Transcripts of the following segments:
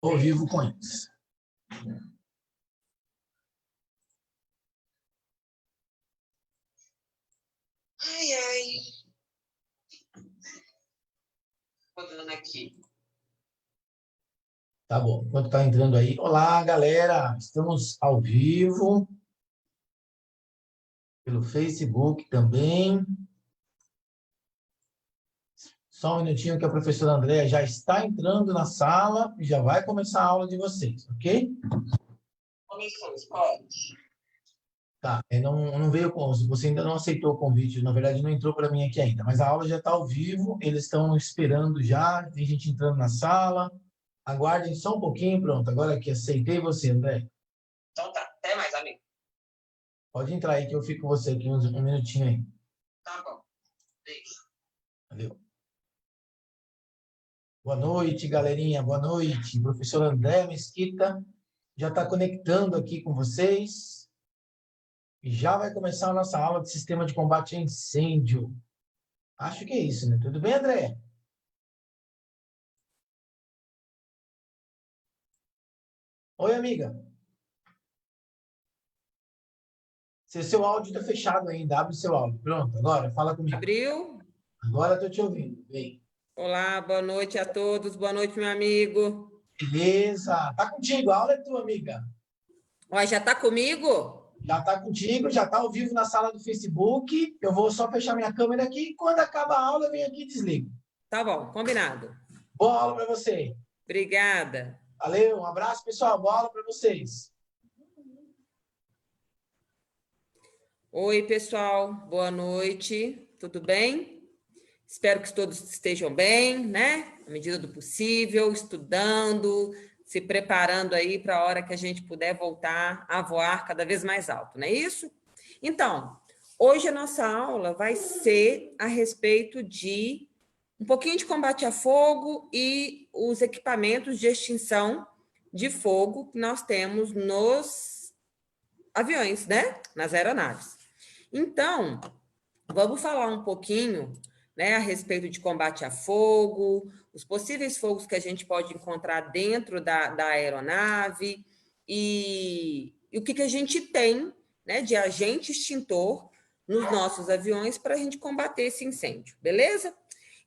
ao vivo com eles. Ai, ai. Rodando aqui. Tá bom, enquanto está entrando aí. Olá, galera, estamos ao vivo pelo Facebook também. Só um minutinho que a professora Andréa já está entrando na sala e já vai começar a aula de vocês, ok? Começou, pode. Tá, não veio com, você ainda não aceitou o convite, na verdade não entrou para mim aqui ainda, mas a aula já está ao vivo, eles estão esperando já, tem gente entrando na sala. Aguardem só um pouquinho, pronto. Agora que aceitei você, André. Então tá, até mais, amigo. Pode entrar aí que eu fico com você aqui um minutinho aí. Tá bom. Beijo. Valeu. Boa noite, galerinha. Boa noite. Professor André Mesquita já está conectando aqui com vocês. E já vai começar a nossa aula de sistema de combate a incêndio. Acho que é isso, né? Tudo bem, André? Oi, amiga. Seu áudio está fechado ainda. Abre o seu áudio. Pronto, agora fala comigo. Abriu? Agora estou te ouvindo. Bem. Olá, boa noite a todos. Boa noite, meu amigo. Beleza. Tá contigo. A aula é tua, amiga. Ó, já tá comigo? Já está contigo, já está ao vivo na sala do Facebook. Eu vou só fechar minha câmera aqui e quando acaba a aula eu venho aqui e desligo. Tá bom, combinado. Boa aula para você. Obrigada. Valeu, um abraço, pessoal. Boa aula para vocês. Oi, pessoal. Boa noite. Tudo bem? Espero que todos estejam bem, né? Na medida do possível, estudando, se preparando aí para a hora que a gente puder voltar a voar cada vez mais alto, não é isso? Então, hoje a nossa aula vai ser a respeito de um pouquinho de combate a fogo e os equipamentos de extinção de fogo que nós temos nos aviões, né? Nas aeronaves. Então, vamos falar um pouquinho, né, a respeito de combate a fogo, os possíveis fogos que a gente pode encontrar dentro da aeronave e o que a gente tem, né, de agente extintor nos nossos aviões para a gente combater esse incêndio, beleza?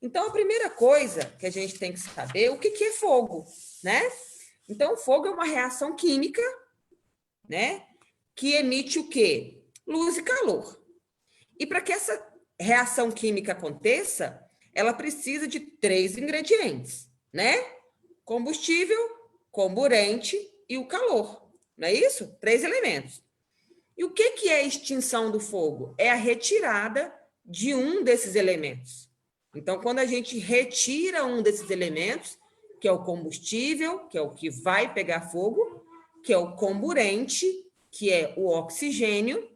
Então, a primeira coisa que a gente tem que saber é o que é fogo, né? Então, fogo é uma reação química, né, que emite o quê? Luz e calor. E para que essa reação química aconteça, ela precisa de 3 ingredientes, né? Combustível, comburente e o calor. Não é isso? 3 elementos. E o que é a extinção do fogo? É a retirada de um desses elementos. Então, quando a gente retira um desses elementos, que é o combustível, que é o que vai pegar fogo, que é o comburente, que é o oxigênio,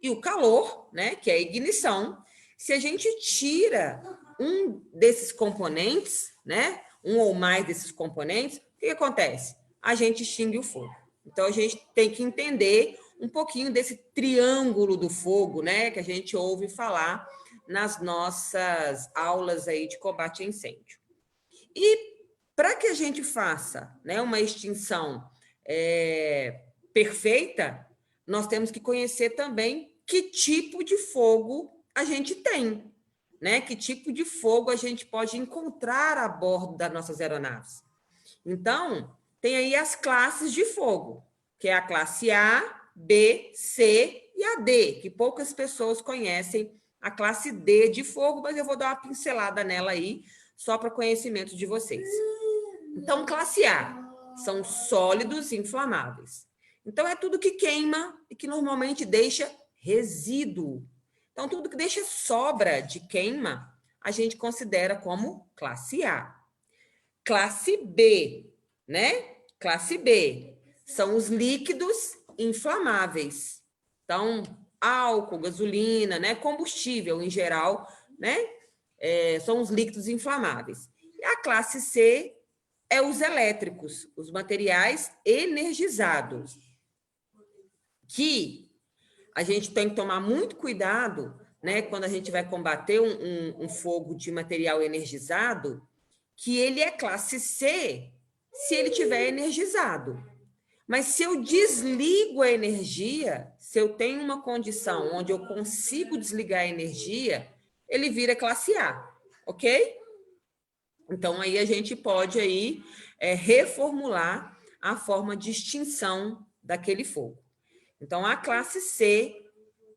e o calor, né, que é a ignição, se a gente tira um desses componentes, né, um ou mais desses componentes, o que acontece? A gente extingue o fogo. Então, a gente tem que entender um pouquinho desse triângulo do fogo, né, que a gente ouve falar nas nossas aulas aí de combate a incêndio. E para que a gente faça, né, uma extinção perfeita, nós temos que conhecer também que tipo de fogo a gente tem, né? Que tipo de fogo a gente pode encontrar a bordo das nossas aeronaves. Então, tem aí as classes de fogo, que é a classe A, B, C e a D, que poucas pessoas conhecem a classe D de fogo, mas eu vou dar uma pincelada nela aí, só para conhecimento de vocês. Então, classe A são sólidos inflamáveis. Então, é tudo que queima e que normalmente deixa resíduo. Então, tudo que deixa sobra de queima, a gente considera como classe A. Classe B, né? Classe B são os líquidos inflamáveis. Então, álcool, gasolina, né? Combustível em geral, né? São os líquidos inflamáveis. E a classe C é os elétricos, os materiais energizados, que a gente tem que tomar muito cuidado, né, quando a gente vai combater um fogo de material energizado, que ele é classe C se ele estiver energizado. Mas se eu desligo a energia, se eu tenho uma condição onde eu consigo desligar a energia, ele vira classe A, ok? Então, aí a gente pode aí, reformular a forma de extinção daquele fogo. Então, a classe C,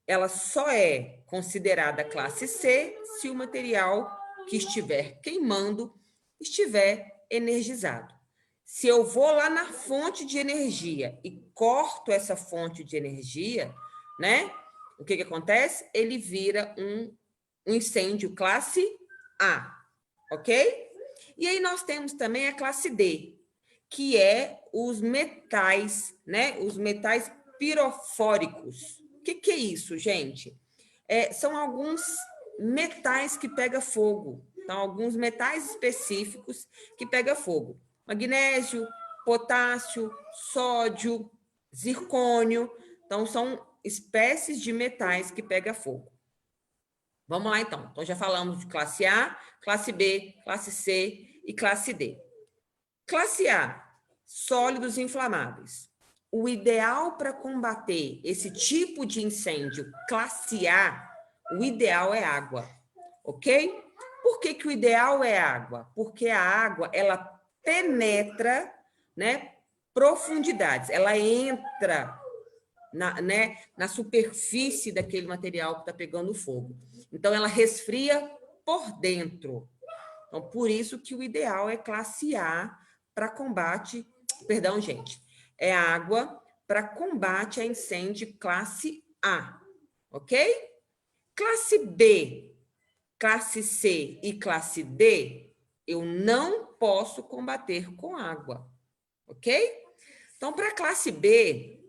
ela só é considerada classe C se o material que estiver queimando estiver energizado. Se eu vou lá na fonte de energia e corto essa fonte de energia, né? O que acontece? Ele vira um incêndio classe A, ok? E aí nós temos também a classe D, que é os metais, né? Os metais pirofóricos. O que é isso, gente? São alguns metais que pegam fogo. Então, alguns metais específicos que pegam fogo. Magnésio, potássio, sódio, zircônio. Então, são espécies de metais que pegam fogo. Vamos lá, então. Então, já falamos de classe A, classe B, classe C e classe D. Classe A, sólidos inflamáveis. O ideal para combater esse tipo de incêndio classe A, o ideal é água, ok? Por que o ideal é água? Porque a água, ela penetra, né, profundidades, ela entra na superfície daquele material que está pegando fogo. Então, ela resfria por dentro. Então, por isso que o ideal é classe A para combate, perdão, gente, é água para combate a incêndio classe A, ok? Classe B, classe C e classe D, eu não posso combater com água, ok? Então, para a classe B,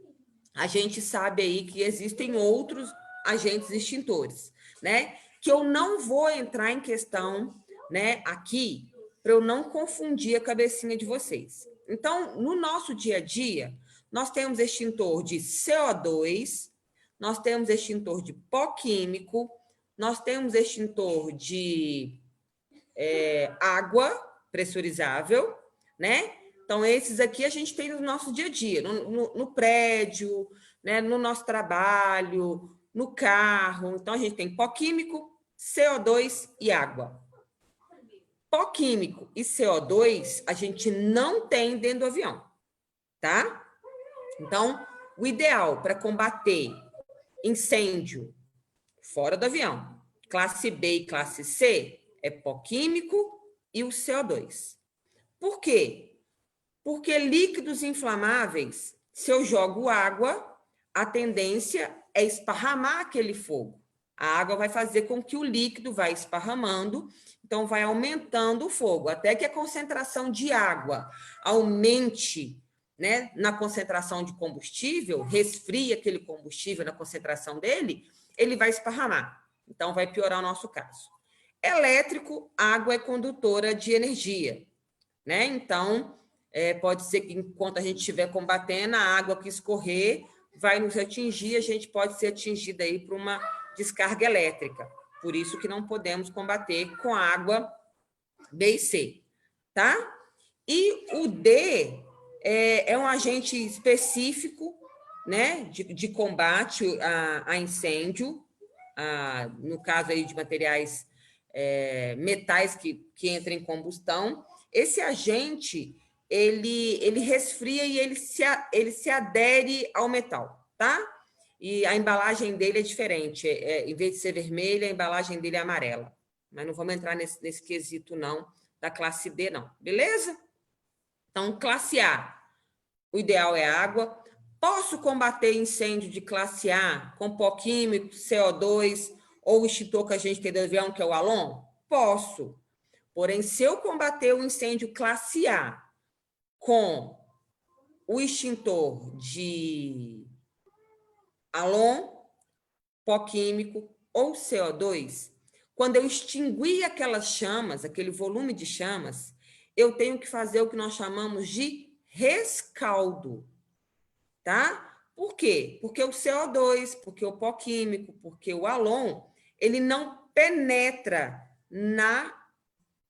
a gente sabe aí que existem outros agentes extintores, né? Que eu não vou entrar em questão, né, aqui, para eu não confundir a cabecinha de vocês. Então, no nosso dia a dia, nós temos extintor de CO2, nós temos extintor de pó químico, nós temos extintor de água pressurizável, né? Então, esses aqui a gente tem no nosso dia a dia, no prédio, né? No nosso trabalho, no carro. Então, a gente tem pó químico, CO2 e água. Pó químico e CO2 a gente não tem dentro do avião, tá? Então, o ideal para combater incêndio fora do avião, classe B e classe C, é pó químico e o CO2. Por quê? Porque líquidos inflamáveis, se eu jogo água, a tendência é esparramar aquele fogo. A água vai fazer com que o líquido vá esparramando, então vai aumentando o fogo, até que a concentração de água aumente, né, na concentração de combustível, resfria aquele combustível na concentração dele, ele vai esparramar. Então, vai piorar o nosso caso. Elétrico, água é condutora de energia, né? Então, pode ser que enquanto a gente estiver combatendo, a água que escorrer vai nos atingir, a gente pode ser atingida aí por uma descarga elétrica. Por isso que não podemos combater com água B e C, tá? E o D é um agente específico, né, de combate a incêndio, no caso aí de materiais, metais que entram em combustão. Esse agente, ele resfria e ele se adere ao metal, tá? E a embalagem dele é diferente, em vez de ser vermelha, a embalagem dele é amarela. Mas não vamos entrar nesse quesito, não, da classe D, não, beleza? Então, classe A, o ideal é água. Posso combater incêndio de classe A com pó químico, CO2 ou o extintor que a gente tem do avião, que é o Alon? Posso. Porém, se eu combater o incêndio classe A com o extintor de Alon, pó químico ou CO2, quando eu extinguir aquelas chamas, aquele volume de chamas, eu tenho que fazer o que nós chamamos de rescaldo, tá? Por quê? Porque o CO2, porque o pó químico, porque o Alon, ele não penetra na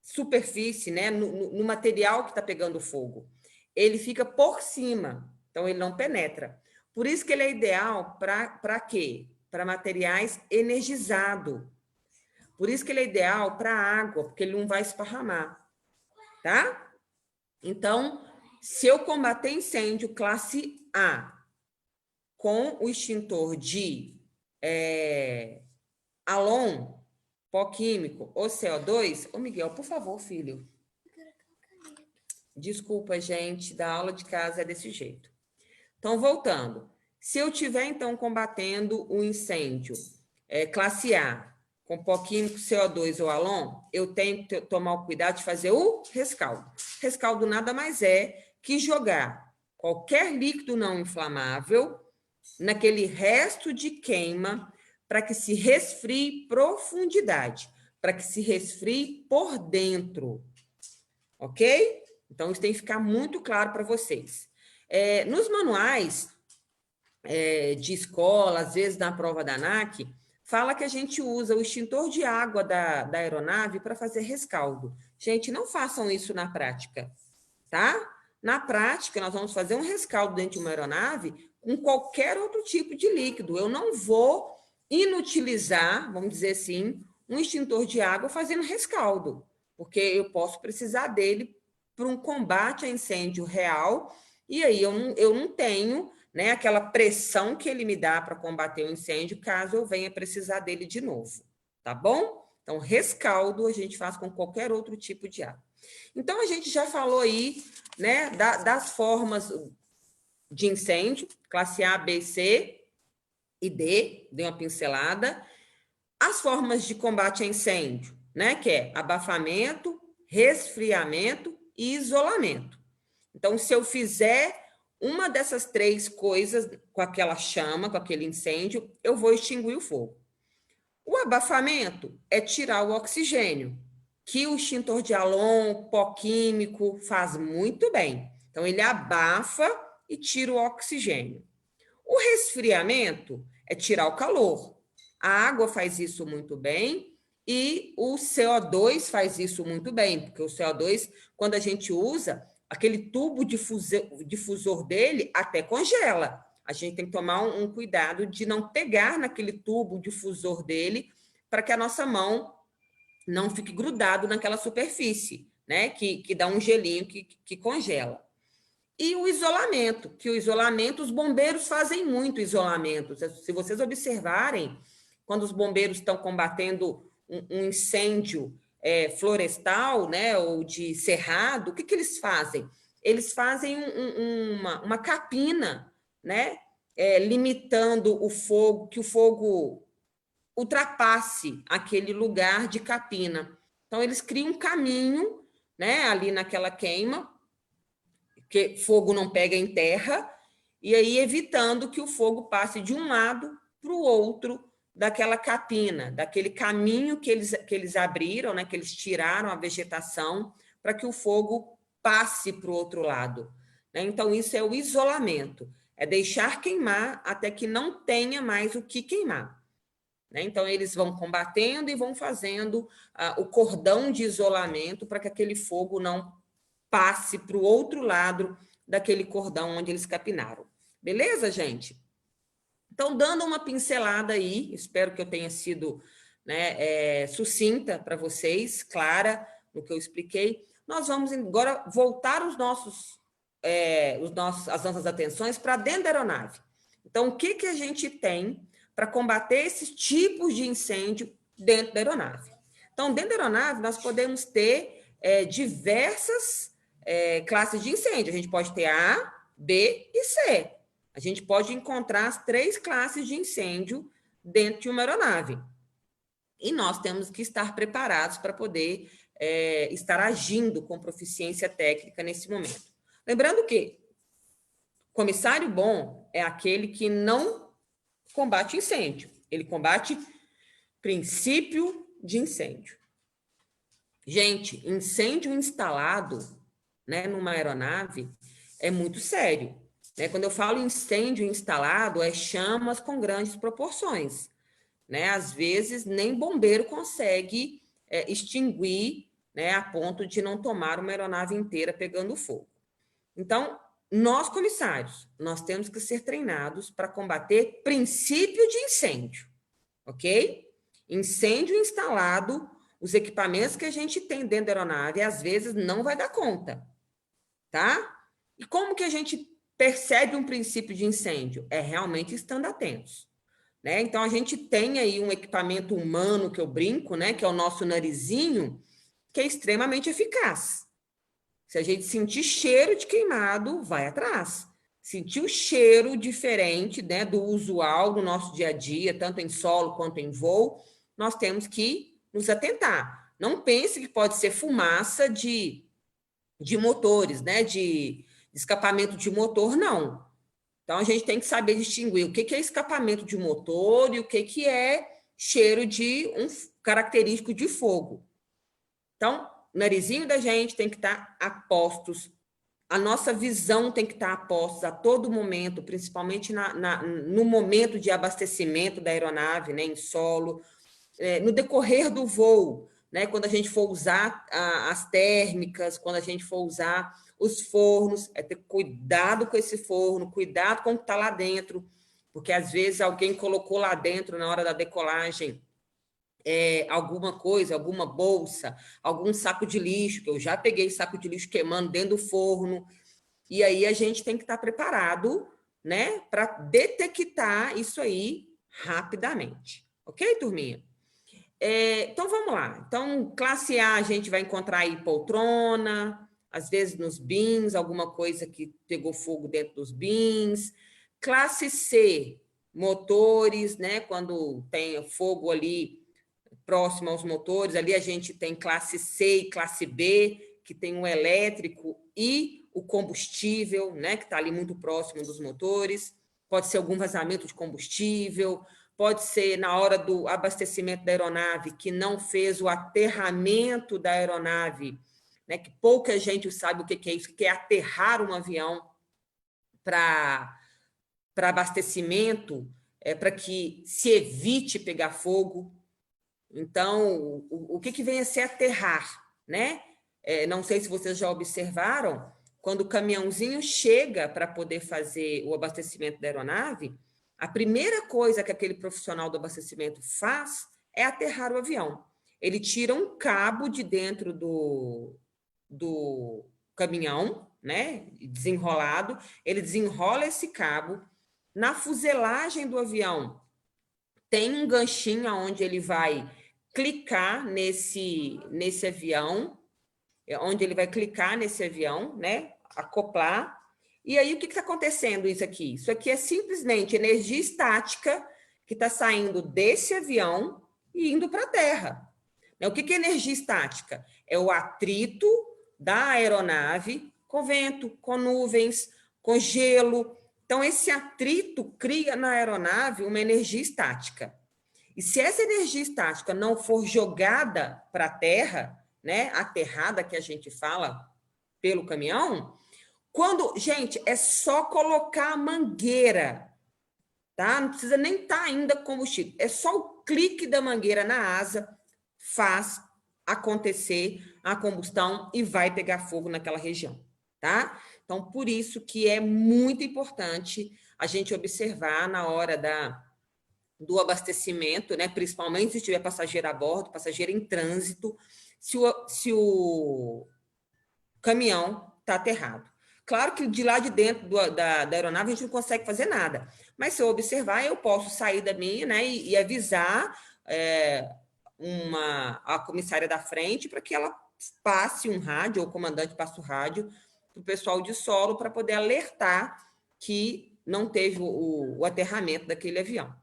superfície, né? No material que está pegando fogo. ele fica por cima, então ele não penetra. Por isso que ele é ideal para quê? Para materiais energizados. Por isso que ele é ideal para água, porque ele não vai esparramar, tá? Então, se eu combater incêndio classe A com o extintor de Alon, pó químico ou CO2, ô Miguel, por favor, filho. Desculpa, gente, da aula de casa é desse jeito. Então, voltando. Se eu estiver, então, combatendo o incêndio classe A, com pó químico, CO2 ou Alon, eu tenho que tomar o cuidado de fazer o rescaldo. Rescaldo nada mais é que jogar qualquer líquido não inflamável naquele resto de queima para que se resfrie profundidade, para que se resfrie por dentro. Ok? Então, isso tem que ficar muito claro para vocês. Nos manuais de escola, às vezes na prova da ANAC, fala que a gente usa o extintor de água da aeronave para fazer rescaldo. Gente, não façam isso na prática, tá? Na prática, nós vamos fazer um rescaldo dentro de uma aeronave com qualquer outro tipo de líquido. Eu não vou inutilizar, vamos dizer assim, um extintor de água fazendo rescaldo, porque eu posso precisar dele para um combate a incêndio real, e aí eu não tenho, né, aquela pressão que ele me dá para combater o incêndio, caso eu venha precisar dele de novo, tá bom? Então, rescaldo a gente faz com qualquer outro tipo de água. Então, a gente já falou aí, né, das formas de incêndio, classe A, B, C e D, dei uma pincelada. As formas de combate a incêndio, né, que é abafamento, resfriamento e isolamento. Então, se eu fizer uma dessas três coisas com aquela chama, com aquele incêndio, eu vou extinguir o fogo. O abafamento é tirar o oxigênio, que o extintor de Alon, pó químico, faz muito bem. Então, ele abafa e tira o oxigênio. O resfriamento é tirar o calor. A água faz isso muito bem e o CO2 faz isso muito bem, porque o CO2, quando a gente usa, aquele tubo difusor dele até congela. A gente tem que tomar um cuidado de não pegar naquele tubo difusor dele para que a nossa mão não fique grudado naquela superfície, né? Que dá um gelinho que congela. E o isolamento, que o isolamento, os bombeiros fazem muito isolamento. Se vocês observarem, quando os bombeiros estão combatendo um incêndio florestal, né, ou de cerrado, o que eles fazem? Eles fazem uma capina, né, limitando o fogo, que o fogo ultrapasse aquele lugar de capina. Então, eles criam um caminho, né, ali naquela queima, que fogo não pega em terra, e aí evitando que o fogo passe de um lado para o outro daquela capina, daquele caminho que eles abriram, né, que eles tiraram a vegetação, para que o fogo passe para o outro lado. Né? Então, isso é o isolamento, é deixar queimar até que não tenha mais o que queimar. Né? Então, eles vão combatendo e vão fazendo o cordão de isolamento para que aquele fogo não passe para o outro lado daquele cordão onde eles capinaram. Beleza, gente? Então, dando uma pincelada aí, espero que eu tenha sido, né, sucinta para vocês, clara no que eu expliquei. Nós vamos agora voltar as nossas atenções para dentro da aeronave. Então, o que a gente tem para combater esses tipos de incêndio dentro da aeronave? Então, dentro da aeronave, nós podemos ter diversas classes de incêndio. A gente pode ter A, B e C. A gente pode encontrar as 3 classes de incêndio dentro de uma aeronave. E nós temos que estar preparados para poder estar agindo com proficiência técnica nesse momento. Lembrando que comissário bom é aquele que não combate incêndio. Ele combate princípio de incêndio. Gente, incêndio instalado, né, numa aeronave é muito sério. Né? Quando eu falo incêndio instalado, é chamas com grandes proporções. Né? Às vezes, nem bombeiro consegue extinguir, né, a ponto de não tomar uma aeronave inteira pegando fogo. Então, nós, comissários, nós temos que ser treinados para combater princípio de incêndio, ok? Incêndio instalado, os equipamentos que a gente tem dentro da aeronave, às vezes, não vai dar conta, tá? E como que a gente percebe um princípio de incêndio? É realmente estando atentos, né? Então, a gente tem aí um equipamento humano, que eu brinco, né? Que é o nosso narizinho, que é extremamente eficaz. Se a gente sentir cheiro de queimado, vai atrás. Sentir o cheiro diferente, né, do usual no nosso dia a dia, tanto em solo quanto em voo, nós temos que nos atentar. Não pense que pode ser fumaça de motores, né, de escapamento de motor, não. Então, a gente tem que saber distinguir o que é escapamento de motor e o que é cheiro de um característico de fogo. Então, o narizinho da gente tem que estar a postos, a nossa visão tem que estar a postos a todo momento, principalmente no momento de abastecimento da aeronave, né, em solo, no decorrer do voo, né, quando a gente for usar as térmicas, quando a gente for usar os fornos, é ter cuidado com esse forno, cuidado com o que está lá dentro, porque às vezes alguém colocou lá dentro, na hora da decolagem, alguma coisa, alguma bolsa, algum saco de lixo, que eu já peguei saco de lixo queimando dentro do forno, e aí a gente tem que estar preparado, né, para detectar isso aí rapidamente. Ok, turminha? Então, vamos lá. Então, classe A, a gente vai encontrar aí poltrona, às vezes nos bins, alguma coisa que pegou fogo dentro dos bins. Classe C, motores, né, quando tem fogo ali próximo aos motores, ali a gente tem classe C e classe B, que tem o elétrico e o combustível, né, que está ali muito próximo dos motores. Pode ser algum vazamento de combustível, pode ser na hora do abastecimento da aeronave, que não fez o aterramento da aeronave, né, que pouca gente sabe o que é isso, que é aterrar um avião para abastecimento, para que se evite pegar fogo. Então, o que vem a ser aterrar, né? Não sei se vocês já observaram, quando o caminhãozinho chega para poder fazer o abastecimento da aeronave, a primeira coisa que aquele profissional do abastecimento faz é aterrar o avião. Ele tira um cabo de dentro do caminhão, né? Desenrolado, ele desenrola esse cabo. Na fuselagem do avião, tem um ganchinho onde ele vai clicar nesse avião, onde ele vai clicar nesse avião, né? Acoplar. E aí, o que está acontecendo isso aqui? Isso aqui é simplesmente energia estática que está saindo desse avião e indo para a Terra. O que é energia estática? É o atrito da aeronave com vento, com nuvens, com gelo. Então, esse atrito cria na aeronave uma energia estática. E se essa energia estática não for jogada para a Terra, né, aterrada que a gente fala pelo caminhão, gente, é só colocar a mangueira, tá? Não precisa nem estar ainda combustível, é só o clique da mangueira na asa faz acontecer a combustão e vai pegar fogo naquela região, tá? Então, por isso que é muito importante a gente observar na hora do abastecimento, né? Principalmente se tiver passageiro a bordo, passageiro em trânsito, se o caminhão está aterrado. Claro que de lá de dentro da aeronave a gente não consegue fazer nada, mas se eu observar, eu posso sair da minha, né, e avisar a comissária da frente para que ela passe um rádio, ou o comandante passe o rádio para o pessoal de solo para poder alertar que não teve o aterramento daquele avião,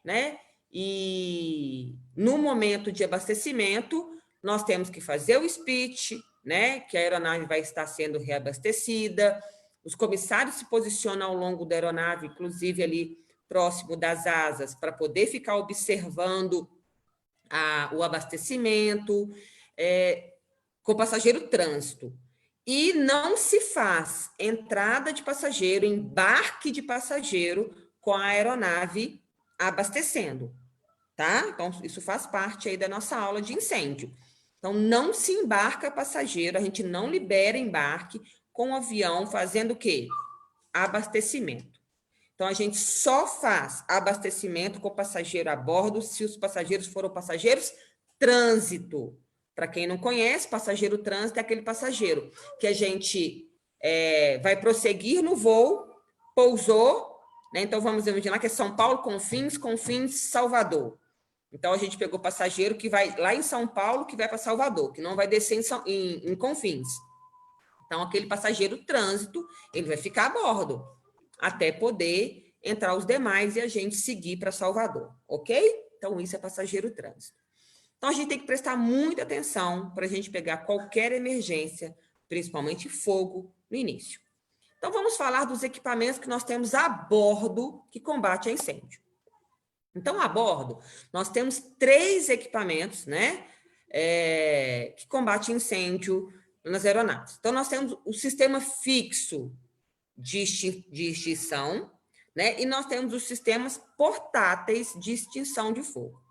né? E no momento de abastecimento, nós temos que fazer o speech, né? Que a aeronave vai estar sendo reabastecida. Os comissários se posicionam ao longo da aeronave, inclusive ali próximo das asas, para poder ficar observando o abastecimento, com passageiro trânsito. E não se faz entrada de passageiro, embarque de passageiro com a aeronave abastecendo, tá? Então, isso faz parte aí da nossa aula de incêndio. Então, não se embarca passageiro, a gente não libera embarque com o avião fazendo o quê? Abastecimento. Então, a gente só faz abastecimento com o passageiro a bordo se os passageiros foram passageiros trânsito. Para quem não conhece, passageiro trânsito é aquele passageiro que a gente vai prosseguir no voo, pousou, né? Então, vamos imaginar que é São Paulo, Confins, Salvador. Então, a gente pegou passageiro que vai lá em São Paulo, que vai para Salvador, que não vai descer em Confins. Então, aquele passageiro trânsito, ele vai ficar a bordo, até poder entrar os demais e a gente seguir para Salvador, ok? Então, isso é passageiro trânsito. Então, a gente tem que prestar muita atenção para a gente pegar qualquer emergência, principalmente fogo, no início. Então, vamos falar dos equipamentos que nós temos a bordo que combate a incêndio. Então, a bordo, nós temos 3 equipamentos, né, que combatem incêndio nas aeronaves. Então, nós temos o sistema fixo de extinção, né, e nós temos os sistemas portáteis de extinção de fogo.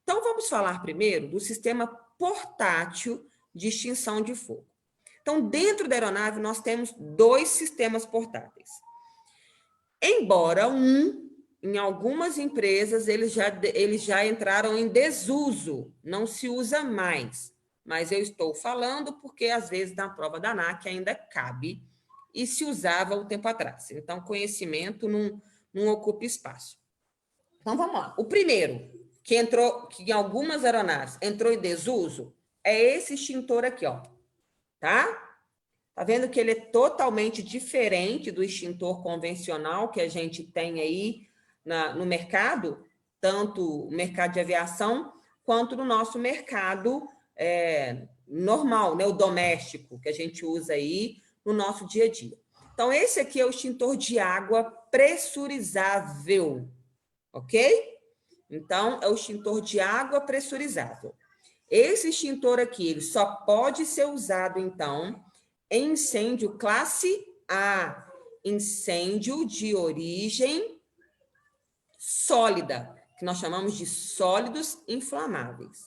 Então, vamos falar primeiro do sistema portátil de extinção de fogo. Então, dentro da aeronave, nós temos 2 sistemas portáteis. Embora em algumas empresas, eles já entraram em desuso, não se usa mais. Mas eu estou falando porque, às vezes, na prova da ANAC ainda cabe e se usava um tempo atrás. Então, conhecimento não ocupa espaço. Então, vamos lá. O primeiro, que em algumas aeronaves entrou em desuso, é esse extintor aqui, ó. Tá? Tá vendo que ele é totalmente diferente do extintor convencional que a gente tem aí no mercado, tanto o mercado de aviação, quanto no nosso mercado normal, né, o doméstico, que a gente usa aí no nosso dia a dia. Então, esse aqui é o extintor de água pressurizável, ok? Então, é o extintor de água pressurizável. Esse extintor aqui, ele só pode ser usado, então, em incêndio classe A, incêndio de origem sólida, que nós chamamos de sólidos inflamáveis.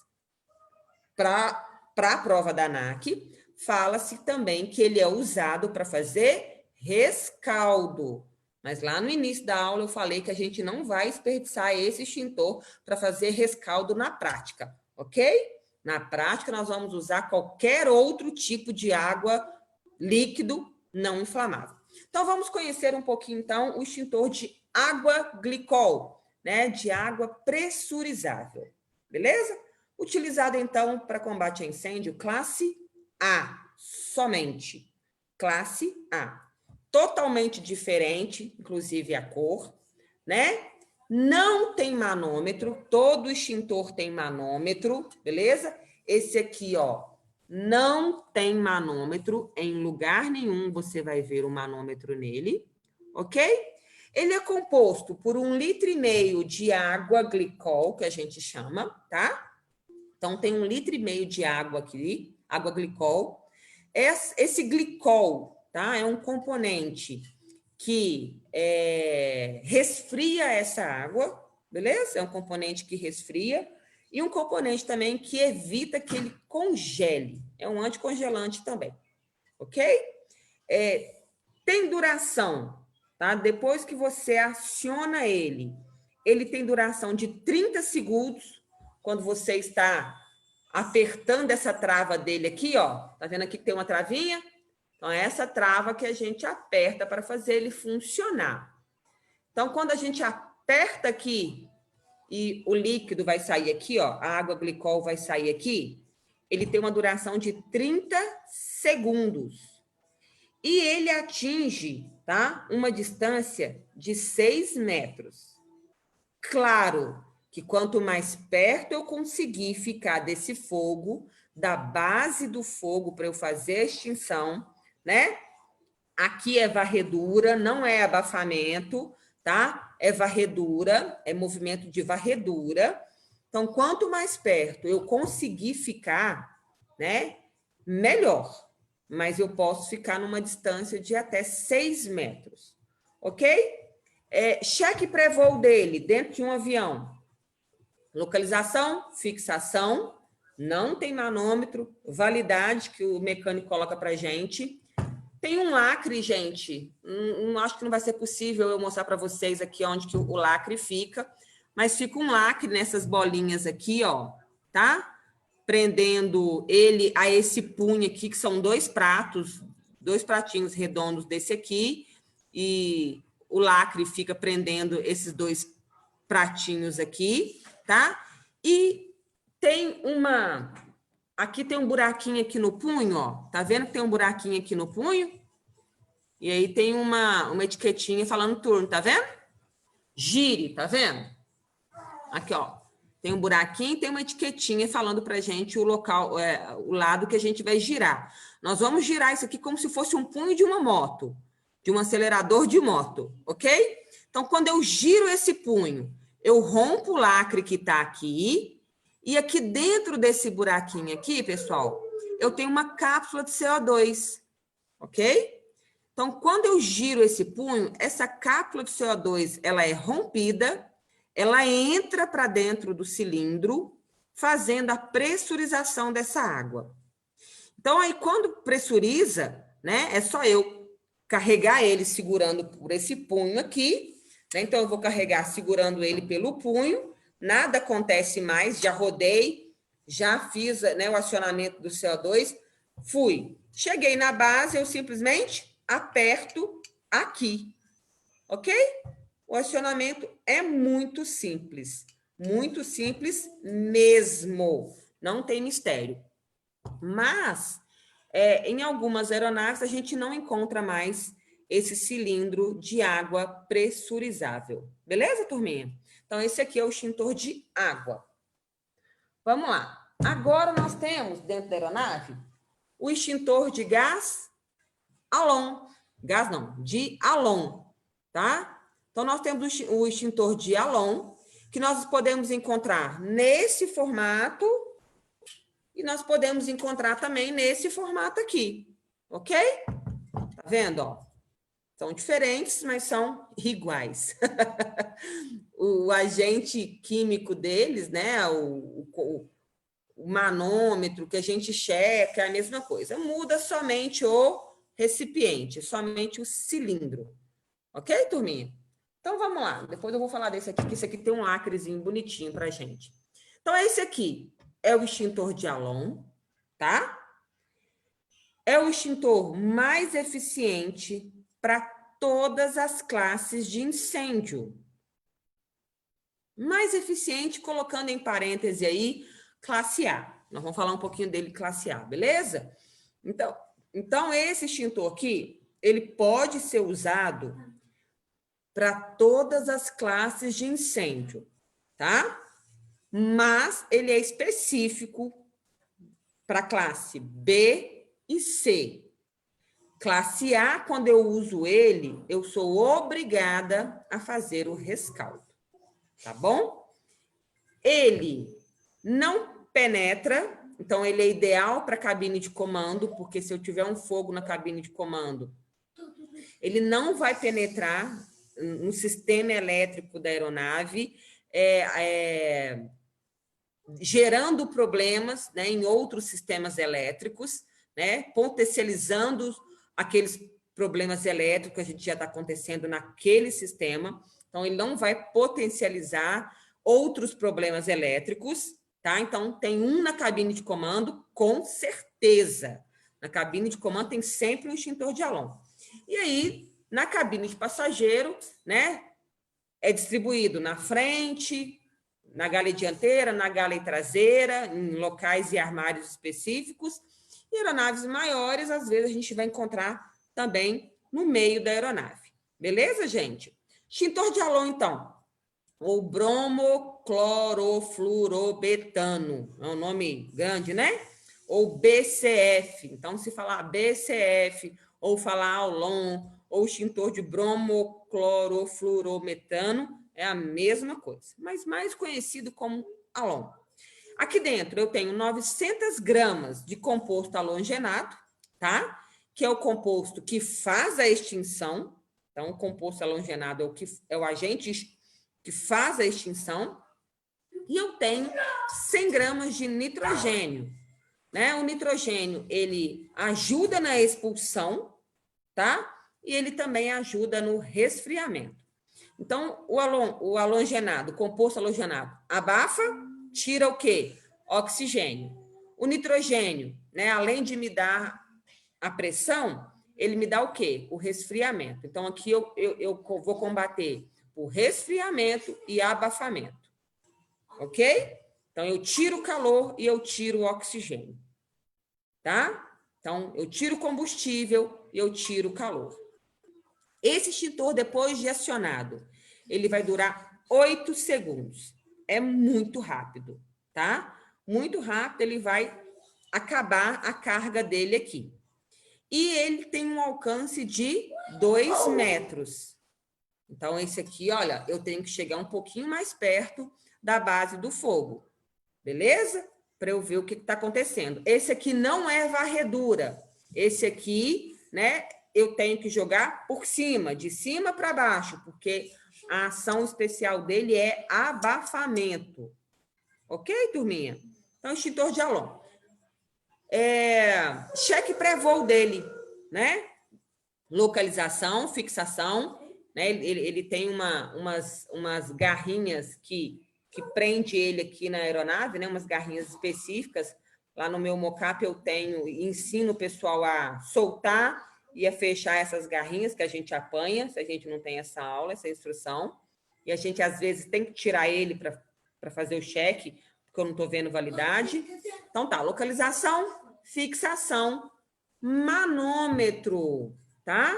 Para a prova da ANAC, fala-se também que ele é usado para fazer rescaldo. Mas lá no início da aula eu falei que a gente não vai desperdiçar esse extintor para fazer rescaldo na prática, ok? Na prática, nós vamos usar qualquer outro tipo de água líquido não inflamável. Então, vamos conhecer um pouquinho, então, o extintor de água glicol, né? De água pressurizável, beleza? Utilizado, então, para combate a incêndio, classe A, somente. Classe A. Totalmente diferente, inclusive a cor, né? Não tem manômetro, todo extintor tem manômetro, beleza? Esse aqui, ó, não tem manômetro, em lugar nenhum você vai ver o manômetro nele, ok? Ele é composto por 1,5 litro de água glicol, que a gente chama, tá? Então, tem 1,5 litro de água aqui, água glicol. Esse glicol, tá? É um componente que resfria essa água, beleza? É um componente que resfria e um componente também que evita que ele congele. É um anticongelante também, ok? Tem duração, tá? Depois que você aciona ele tem duração de 30 segundos, quando você está apertando essa trava dele aqui, ó. Tá vendo aqui que tem uma travinha? Então, é essa trava que a gente aperta para fazer ele funcionar. Então, quando a gente aperta aqui e o líquido vai sair aqui, ó, a água glicol vai sair aqui, ele tem uma duração de 30 segundos. E ele atinge, tá, uma distância de 6 metros. Claro que quanto mais perto eu conseguir ficar desse fogo, da base do fogo para eu fazer a extinção, né? Aqui é varredura, não é abafamento, tá? É varredura, é movimento de varredura. Então, quanto mais perto eu conseguir ficar, né? Melhor. Mas eu posso ficar numa distância de até 6 metros, ok? Cheque pré-voo dele dentro de um avião. Localização, fixação, não tem manômetro, validade que o mecânico coloca para a gente. tem um lacre, gente. Acho que não vai ser possível eu mostrar para vocês aqui onde que o lacre fica, mas fica um lacre nessas bolinhas aqui, ó, tá? Prendendo ele a esse punho aqui, que são dois pratinhos redondos desse aqui, e o lacre fica prendendo esses dois pratinhos aqui, tá? E tem aqui tem um buraquinho aqui no punho, ó. Tá vendo que tem um buraquinho aqui no punho? E aí tem uma etiquetinha falando turno, tá vendo? Gire, tá vendo? Aqui, ó. Tem um buraquinho e tem uma etiquetinha falando pra gente o local, o lado que a gente vai girar. Nós vamos girar isso aqui como se fosse um punho de uma moto, de um acelerador de moto, ok? Então, quando eu giro esse punho, eu rompo o lacre que tá aqui, e aqui dentro desse buraquinho aqui, pessoal, eu tenho uma cápsula de CO2, ok? Então, quando eu giro esse punho, essa cápsula de CO2, ela é rompida, ela entra para dentro do cilindro, fazendo a pressurização dessa água. Então, aí, quando pressuriza, né, é só eu carregar ele segurando por esse punho aqui, né? Então, eu vou carregar segurando ele pelo punho, nada acontece mais, já rodei, já fiz, né, o acionamento do CO2, fui. Cheguei na base, eu simplesmente aperto aqui, ok? O acionamento é muito simples mesmo, não tem mistério. Mas, em algumas aeronaves, a gente não encontra mais esse cilindro de água pressurizável. Beleza, turminha? Então, esse aqui é o extintor de água. Vamos lá. Agora, nós temos, dentro da aeronave, o extintor de gás halon. Gás não, de halon, tá? Então, nós temos o extintor de halon, que nós podemos encontrar nesse formato e nós podemos encontrar também nesse formato aqui, ok? Tá vendo, ó? São diferentes, mas são iguais. O agente químico deles, né? O manômetro que a gente checa é a mesma coisa. Muda somente o recipiente, somente o cilindro. Ok, turminha? Então, vamos lá. Depois eu vou falar desse aqui, que esse aqui tem um lacrezinho bonitinho pra gente. Então, esse aqui é o extintor de halon, tá? É o extintor mais eficiente para todas as classes de incêndio. Mais eficiente, colocando em parêntese aí, classe A. Nós vamos falar um pouquinho dele, classe A, beleza? Então esse extintor aqui, ele pode ser usado para todas as classes de incêndio, tá? Mas ele é específico para classe B e C. Classe A, quando eu uso ele, eu sou obrigada a fazer o rescaldo, tá bom? Ele não penetra, então ele é ideal para cabine de comando, porque se eu tiver um fogo na cabine de comando, ele não vai penetrar no sistema elétrico da aeronave, gerando problemas, né, em outros sistemas elétricos, né, potencializando aqueles problemas elétricos que a gente já está acontecendo naquele sistema. Então, ele não vai potencializar outros problemas elétricos, tá? Então, tem um na cabine de comando, com certeza. Na cabine de comando tem sempre um extintor de halon. E aí, na cabine de passageiro, né, é distribuído na frente, na galley dianteira, na galley traseira, em locais e armários específicos. E aeronaves maiores, às vezes, a gente vai encontrar também no meio da aeronave. Beleza, gente? Extintor de halon, então. O bromoclorofluorobetano. É um nome grande, né? Ou BCF. Então, se falar BCF, ou falar halon, ou extintor de bromoclorofluorometano, é a mesma coisa, mas mais conhecido como halon. Aqui dentro eu tenho 900 gramas de composto halogenato, tá? Que é o composto que faz a extinção. Então, o composto halogenado é o agente que faz a extinção. E eu tenho 100 gramas de nitrogênio, né? O nitrogênio, ele ajuda na expulsão, tá? E ele também ajuda no resfriamento. Então, o halogenado, o composto halogenado, abafa, tira o quê? Oxigênio. O nitrogênio, né, além de me dar a pressão, ele me dá o quê? O resfriamento. Então, aqui eu vou combater o resfriamento e abafamento. Ok? Então, eu tiro o calor e eu tiro o oxigênio. Tá? Então, eu tiro o combustível e eu tiro o calor. Esse extintor, depois de acionado, ele vai durar 8 segundos. É muito rápido, tá? Muito rápido, ele vai acabar a carga dele aqui. E ele tem um alcance de 2 metros. Então, esse aqui, olha, eu tenho que chegar um pouquinho mais perto da base do fogo. Beleza? Para eu ver o que está acontecendo. Esse aqui não é varredura. Esse aqui, né, eu tenho que jogar por cima, de cima para baixo, porque a ação especial dele é abafamento. Ok, turminha? Então, extintor de halon. Cheque pré-voo dele, né? Localização, fixação, né? Ele tem umas garrinhas que prende ele aqui na aeronave, né? Umas garrinhas específicas. Lá no meu mockup eu tenho, ensino o pessoal a soltar e a fechar essas garrinhas que a gente apanha, se a gente não tem essa aula, essa instrução. E a gente, às vezes, tem que tirar ele para fazer o cheque, porque eu não estou vendo validade. Então, tá, localização, fixação, manômetro, tá?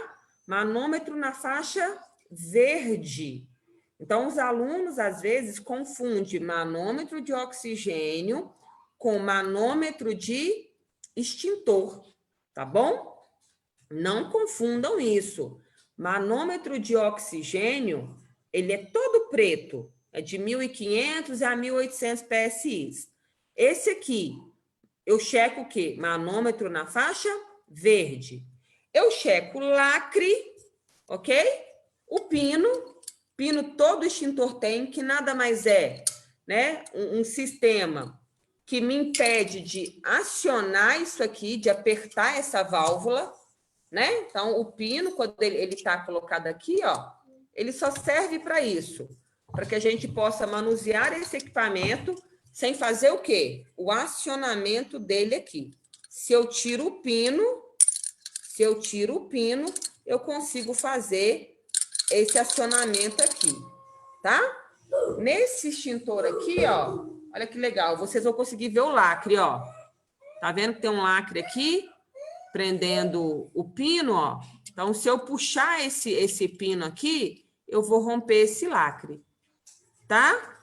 Manômetro na faixa verde. Então, os alunos, às vezes, confundem manômetro de oxigênio com manômetro de extintor, tá bom? Não confundam isso. Manômetro de oxigênio, ele é todo preto, é de 1.500 a 1.800 PSI. Esse aqui, eu checo o quê? Manômetro na faixa verde. Eu checo o lacre, ok? O pino todo extintor tem, que nada mais é, né? Um sistema que me impede de acionar isso aqui, de apertar essa válvula, né? Então, o pino, quando ele está colocado aqui, ó, ele só serve para isso, para que a gente possa manusear esse equipamento sem fazer o quê? O acionamento dele aqui. Se eu tiro o pino, eu consigo fazer esse acionamento aqui, tá? Nesse extintor aqui, ó, olha que legal, vocês vão conseguir ver o lacre, ó. Tá vendo que tem um lacre aqui, prendendo o pino, ó. Então, se eu puxar esse pino aqui, eu vou romper esse lacre, tá?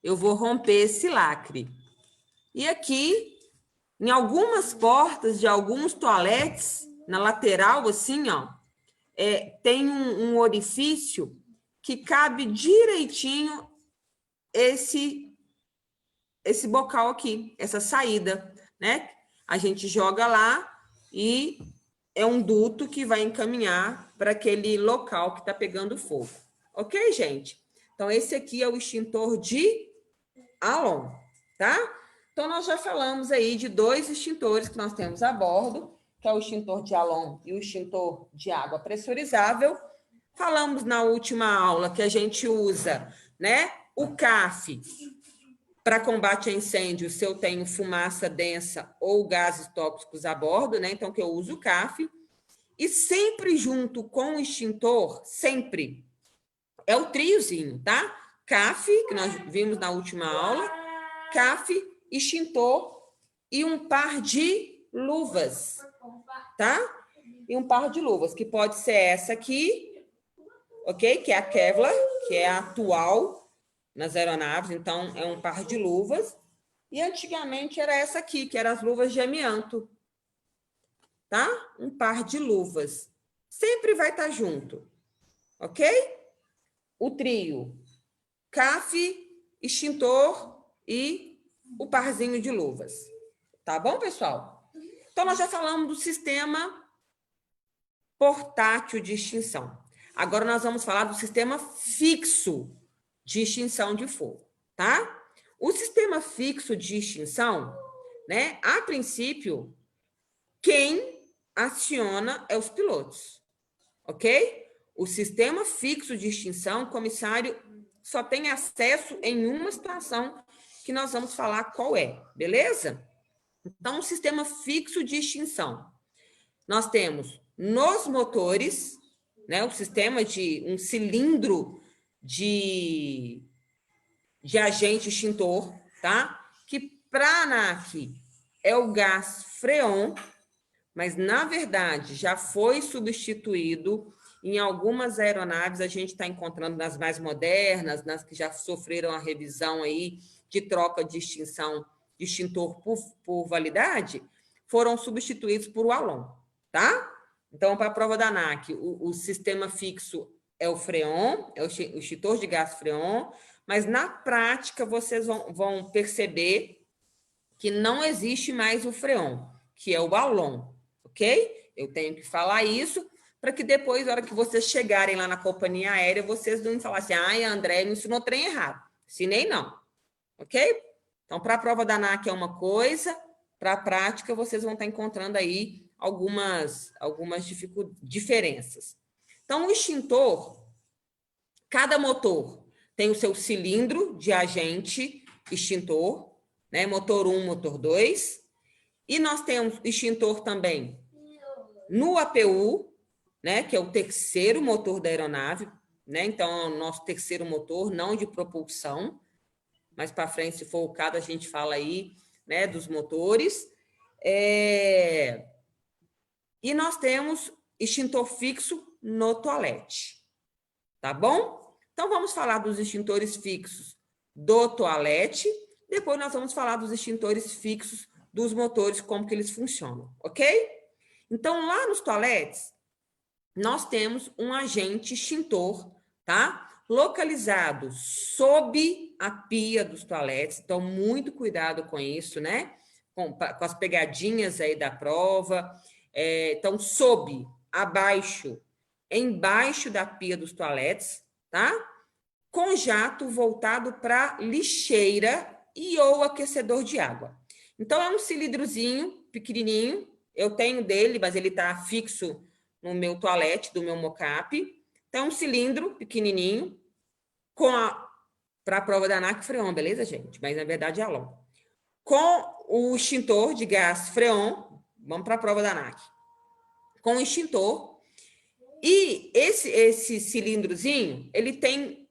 Eu vou romper esse lacre. E aqui, em algumas portas de alguns toaletes, na lateral, assim, ó, tem um orifício que cabe direitinho esse bocal aqui, essa saída, né? A gente joga lá e é um duto que vai encaminhar para aquele local que está pegando fogo. Ok, gente? Então, esse aqui é o extintor de halon, tá? Então, nós já falamos aí de 2 extintores que nós temos a bordo, que é o extintor de halon e o extintor de água pressurizável. Falamos na última aula que a gente usa, né, o CAF para combate a incêndio, se eu tenho fumaça densa ou gases tóxicos a bordo, né? Então, que eu uso o CAF. E sempre junto com o extintor, sempre, é o triozinho, tá? CAF, que nós vimos na última aula, CAF, extintor e um par de luvas, tá? E um par de luvas, que pode ser essa aqui, ok? Que é a Kevlar, que é a atual nas aeronaves, então é um par de luvas. E antigamente era essa aqui, que eram as luvas de amianto, tá? Um par de luvas. Sempre vai estar junto, ok? O trio, CAF, extintor e o parzinho de luvas. Tá bom, pessoal? Então, nós já falamos do sistema portátil de extinção. Agora, nós vamos falar do sistema fixo de extinção de fogo, tá? O sistema fixo de extinção, né? A princípio, quem aciona os pilotos, ok? O sistema fixo de extinção, o comissário só tem acesso em uma situação que nós vamos falar qual é, beleza? Então, o sistema fixo de extinção. Nós temos nos motores, né, o sistema de um cilindro de agente extintor, tá? Que para a ANAC é o gás freon, mas na verdade já foi substituído em algumas aeronaves. A gente está encontrando nas mais modernas, nas que já sofreram a revisão aí de troca de extinção, de extintor por validade, foram substituídos por o Alon, tá? Então, para a prova da ANAC, o sistema fixo é o freon, é o extintor de gás freon, mas na prática vocês vão perceber que não existe mais o freon, que é o Alon, ok? Eu tenho que falar isso para que depois, na hora que vocês chegarem lá na companhia aérea, vocês não falar assim, André, me ensinou trem errado. Ensinei não, ok? Então, para a prova da ANAC é uma coisa, para a prática vocês vão estar encontrando aí algumas diferenças. Então, o extintor, cada motor tem o seu cilindro de agente extintor, né? Motor 1, motor 2. E nós temos extintor também no APU, né? Que é o terceiro motor da aeronave, né? Então, é o nosso terceiro motor, não de propulsão. Mais para frente, se for o caso, a gente fala aí, né? Dos motores. E nós temos extintor fixo no toalete. Tá bom? Então, vamos falar dos extintores fixos do toalete. Depois, nós vamos falar dos extintores fixos dos motores, como que eles funcionam, ok? Então, lá nos toaletes, nós temos um agente extintor, tá? Localizado sob a pia dos toaletes. Então, muito cuidado com isso, né? Com as pegadinhas aí da prova. Então, sob, abaixo, embaixo da pia dos toaletes, tá? Com jato voltado para lixeira e ou aquecedor de água. Então, é um cilindrozinho pequenininho. Eu tenho dele, mas ele está fixo no meu toalete, do meu mocap. Então, é um cilindro pequenininho para a prova da ANAC freon, beleza, gente? Mas, na verdade, é Alon. Com o extintor de gás freon, vamos para a prova da ANAC. Com o extintor. E esse cilindrozinho, ele tem,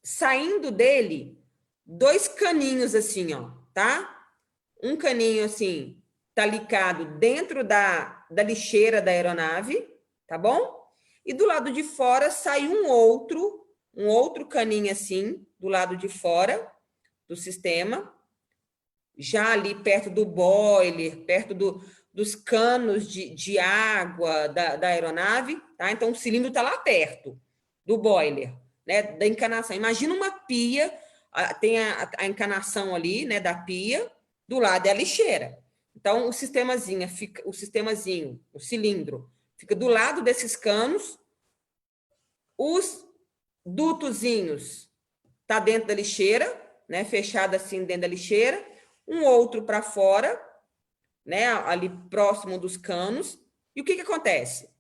saindo dele, 2 caninhos assim, ó, tá? Um caninho assim, tá ligado dentro da lixeira da aeronave, tá bom? E do lado de fora sai um outro caninho assim, do lado de fora do sistema, já ali perto do boiler, perto dos canos de água da aeronave, tá? Então, o cilindro está lá perto do boiler, né? Da encanação. Imagina uma pia, tem a encanação ali, né? Da pia, do lado é a lixeira. Então, o cilindro, fica do lado desses canos, os dutozinhos tá dentro da lixeira, né? Fechado assim dentro da lixeira, um outro para fora, né? Ali próximo dos canos. E o que acontece?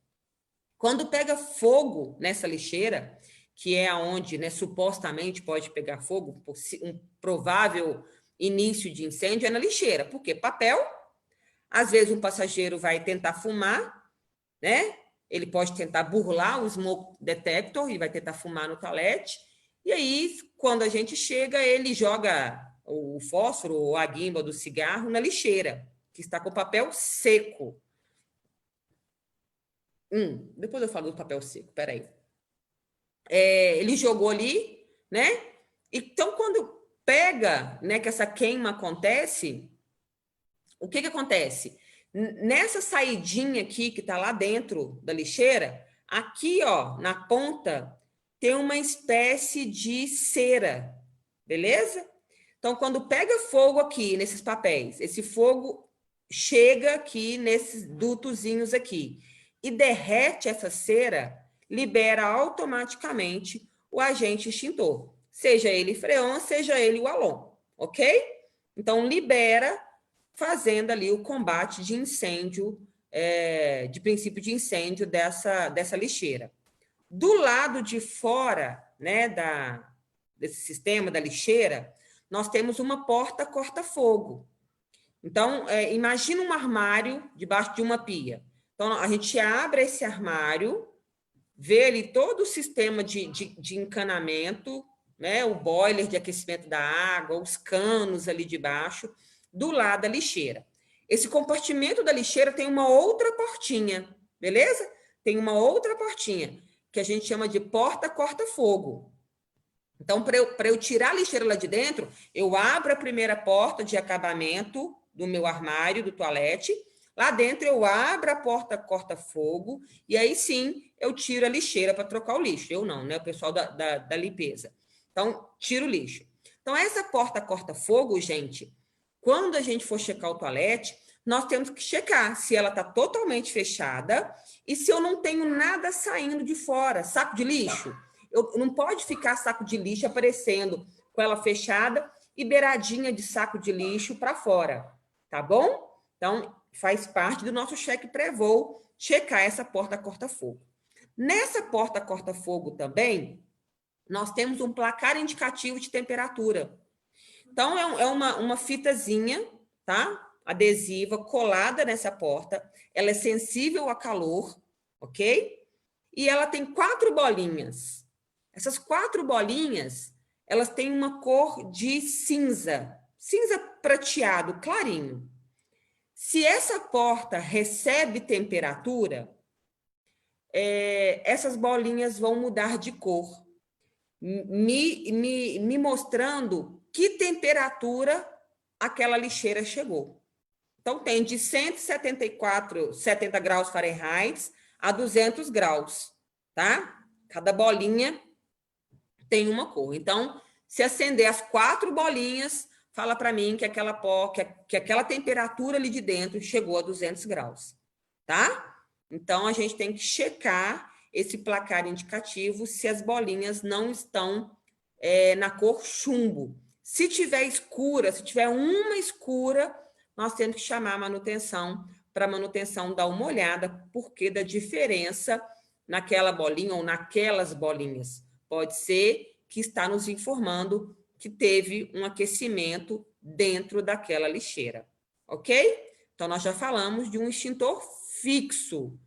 Quando pega fogo nessa lixeira, que é onde, né, supostamente pode pegar fogo, um provável início de incêndio é na lixeira. Por quê? Papel. Às vezes um passageiro vai tentar fumar, né? Ele pode tentar burlar o smoke detector e vai tentar fumar no toalete. E aí, quando a gente chega, ele joga o fósforo ou a guimba do cigarro na lixeira, que está com papel seco. Depois eu falo do papel seco, peraí. Ele jogou ali, né? Então, quando pega, né, que essa queima acontece, o que acontece? Nessa saidinha aqui, que está lá dentro da lixeira, aqui, ó, na ponta, tem uma espécie de cera, beleza? Então, quando pega fogo aqui, nesses papéis, esse fogo chega aqui nesses dutozinhos aqui e derrete essa cera, libera automaticamente o agente extintor, seja ele freon, seja ele o Alon, ok? Então, libera, fazendo ali o combate de incêndio de princípio de incêndio dessa lixeira. Do lado de fora, né, desse sistema da lixeira, nós temos uma porta corta-fogo. Então, imagina um armário debaixo de uma pia. Então, a gente abre esse armário, vê ali todo o sistema de encanamento, né, o boiler de aquecimento da água, os canos ali de baixo, do lado da lixeira. Esse compartimento da lixeira tem uma outra portinha, beleza? Tem uma outra portinha, que a gente chama de porta corta-fogo. Então, para eu tirar a lixeira lá de dentro, eu abro a primeira porta de acabamento do meu armário, do toalete. Lá dentro, eu abro a porta corta-fogo e aí sim eu tiro a lixeira para trocar o lixo. Eu não, né? O pessoal da limpeza. Então, tiro o lixo. Então, essa porta corta-fogo, gente, quando a gente for checar o toalete, nós temos que checar se ela está totalmente fechada e se eu não tenho nada saindo de fora. Saco de lixo. Não pode ficar saco de lixo aparecendo com ela fechada e beiradinha de saco de lixo para fora, tá bom? Então, faz parte do nosso cheque pré-voo checar essa porta corta-fogo. Nessa porta corta-fogo também, nós temos um placar indicativo de temperatura. Então, é uma fitazinha, tá? Adesiva, colada nessa porta. Ela é sensível a calor, ok? E ela tem 4 bolinhas. Essas 4 bolinhas, elas têm uma cor de cinza prateado, clarinho. Se essa porta recebe temperatura, essas bolinhas vão mudar de cor, me mostrando que temperatura aquela lixeira chegou. Então, tem de 170 graus Fahrenheit a 200 graus, tá? Cada bolinha tem uma cor. Então, se acender as 4 bolinhas, fala para mim que aquela temperatura ali de dentro chegou a 200 graus, tá? Então, a gente tem que checar esse placar indicativo se as bolinhas não estão na cor chumbo. Se tiver escura, se tiver uma escura, nós temos que chamar a manutenção, para a manutenção dar uma olhada, porque da diferença naquela bolinha ou naquelas bolinhas. Pode ser que está nos informando que teve um aquecimento dentro daquela lixeira, ok? Então, nós já falamos de um extintor fixo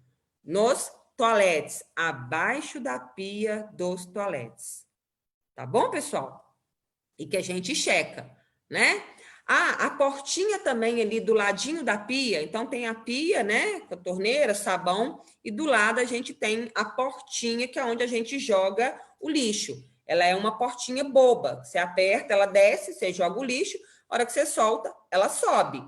nos toaletes, abaixo da pia dos toaletes. Tá bom, pessoal? E que a gente checa, né? A portinha também ali do ladinho da pia, então tem a pia, né, com a torneira, sabão, e do lado a gente tem a portinha, que é onde a gente joga o lixo. Ela é uma portinha boba, você aperta, ela desce, você joga o lixo, a hora que você solta, ela sobe.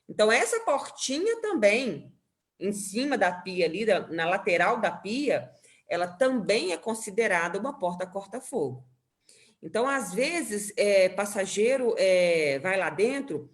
Então, essa portinha também, em cima da pia ali, na lateral da pia, ela também é considerada uma porta corta-fogo. Então, às vezes, passageiro vai lá dentro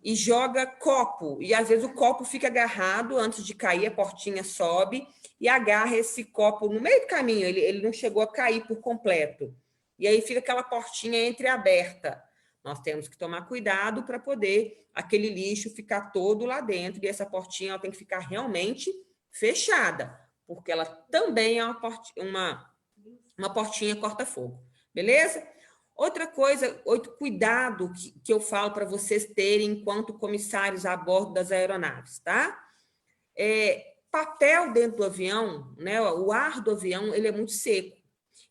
e joga copo, e às vezes o copo fica agarrado, antes de cair, a portinha sobe e agarra esse copo no meio do caminho, ele não chegou a cair por completo. E aí fica aquela portinha entreaberta. Nós temos que tomar cuidado para poder aquele lixo ficar todo lá dentro, e essa portinha ela tem que ficar realmente fechada, porque ela também é uma portinha corta-fogo. Beleza? Outra coisa, outro cuidado que eu falo para vocês terem enquanto comissários a bordo das aeronaves, tá? Papel dentro do avião, né? O ar do avião, ele é muito seco.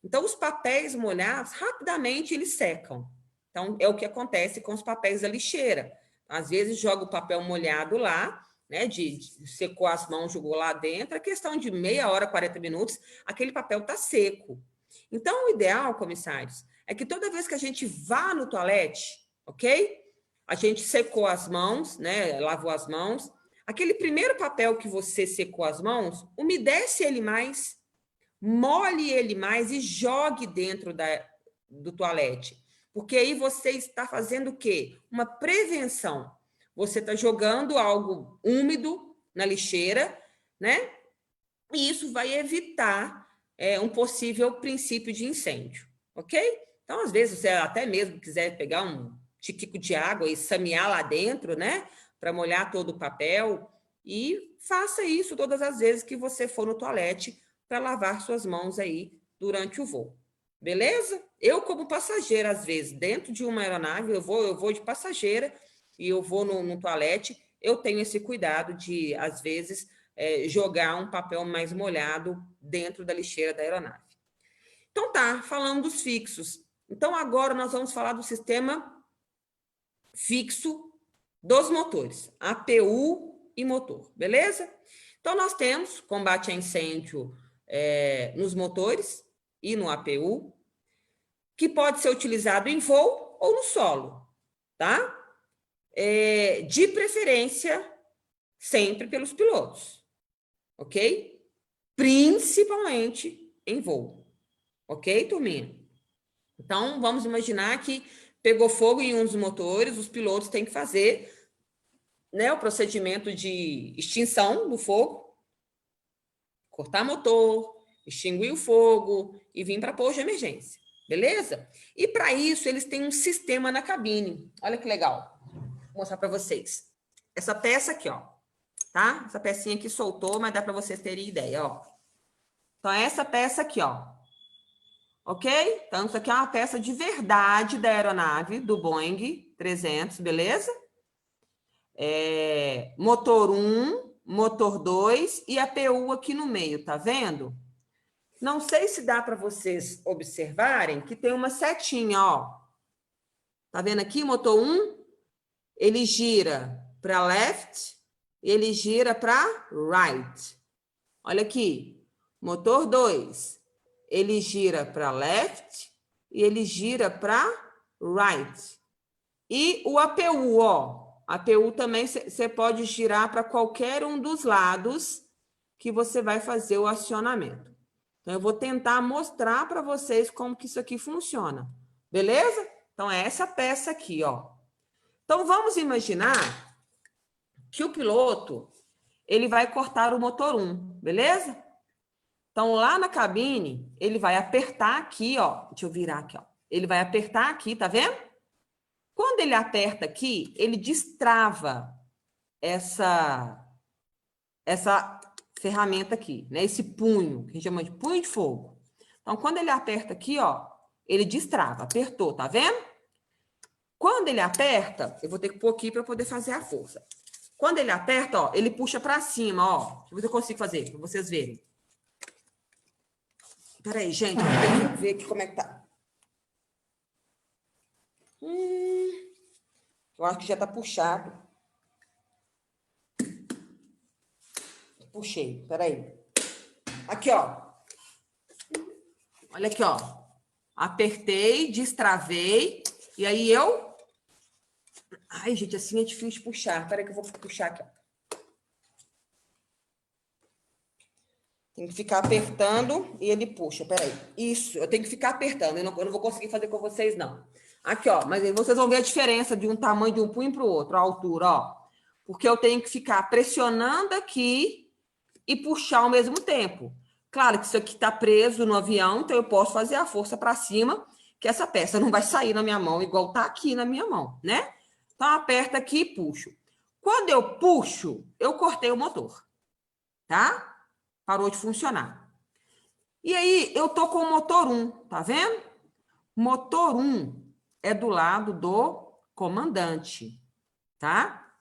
Então, os papéis molhados, rapidamente eles secam. Então, é o que acontece com os papéis da lixeira. Às vezes, joga o papel molhado lá, né? Secou as mãos, jogou lá dentro, é questão de meia hora, 40 minutos, aquele papel está seco. Então, o ideal, comissários, é que toda vez que a gente vá no toalete, ok? A gente secou as mãos, né? Lavou as mãos. Aquele primeiro papel que você secou as mãos, umedece ele mais, molhe ele mais e jogue dentro do toalete. Porque aí você está fazendo o quê? Uma prevenção. Você está jogando algo úmido na lixeira, né? E isso vai evitar um possível princípio de incêndio, ok? Então, às vezes, você até mesmo quiser pegar um tiquico de água e samear lá dentro, né? Para molhar todo o papel E faça isso todas as vezes que você for no toalete para lavar suas mãos aí durante o voo. Beleza? Eu, como passageira, às vezes, dentro de uma aeronave, eu vou de passageira e eu vou no toalete, eu tenho esse cuidado de, às vezes, jogar um papel mais molhado dentro da lixeira da aeronave. Então tá, falando dos fixos. Então agora nós vamos falar do sistema fixo dos motores, APU e motor, beleza? Então nós temos combate a incêndio nos motores e no APU, que pode ser utilizado em voo ou no solo, tá? De preferência, sempre pelos pilotos, ok? Principalmente em voo, ok, turminha? Então, vamos imaginar que pegou fogo em um dos motores, os pilotos têm que fazer, né, o procedimento de extinção do fogo, cortar motor, extinguir o fogo e vir para pouso de emergência, beleza? E para isso, eles têm um sistema na cabine. Olha que legal. Vou mostrar para vocês. Essa peça aqui, ó, tá? Essa pecinha aqui soltou, mas dá para vocês terem ideia, ó. Então, é essa peça aqui, ó. Ok? Então, isso aqui é uma peça de verdade da aeronave, do Boeing 300, beleza? Motor 1, motor 2 e a PU aqui no meio, tá vendo? Não sei se dá para vocês observarem que tem uma setinha, ó. Tá vendo aqui? Motor 1, ele gira para left e ele gira para right. Olha aqui. Motor 2, ele gira para left e ele gira para right. E o APU, ó. APU também você pode girar para qualquer um dos lados que você vai fazer o acionamento. Então, eu vou tentar mostrar para vocês como que isso aqui funciona. Beleza? Então, é essa peça aqui, ó. Então, vamos imaginar que o piloto, ele vai cortar o motor 1, beleza? Então, lá na cabine, ele vai apertar aqui, ó. Deixa eu virar aqui, ó. Ele vai apertar aqui, tá vendo? Quando ele aperta aqui, ele destrava essa ferramenta aqui, né? Esse punho, que a gente chama de punho de fogo. Então, quando ele aperta aqui, ó, ele destrava. Apertou, tá vendo? Quando ele aperta, eu vou ter que pôr aqui para poder fazer a força. Quando ele aperta, ó, ele puxa para cima, ó. Deixa eu ver se eu consigo fazer, para vocês verem. Peraí, gente, eu vou ter que ver aqui como é que tá. Eu acho que já tá puxado. Puxei, peraí. Aqui, ó. Olha aqui, ó. Apertei, destravei, e aí eu... Ai, gente, assim é difícil de puxar. Peraí que eu vou puxar aqui, ó. Tem que ficar apertando e ele puxa. Peraí. Isso, eu tenho que ficar apertando. Eu não vou conseguir fazer com vocês, não. Aqui, ó. Mas aí vocês vão ver a diferença de um tamanho de um punho para o outro, a altura, ó. Porque eu tenho que ficar pressionando aqui e puxar ao mesmo tempo. Claro que isso aqui está preso no avião, então eu posso fazer a força para cima, que essa peça não vai sair na minha mão, igual está aqui na minha mão, né? Então, aperta aqui e puxo. Quando eu puxo, eu cortei o motor, tá? Parou de funcionar. E aí, eu tô com o motor 1, tá vendo? Motor 1 é do lado do comandante, tá?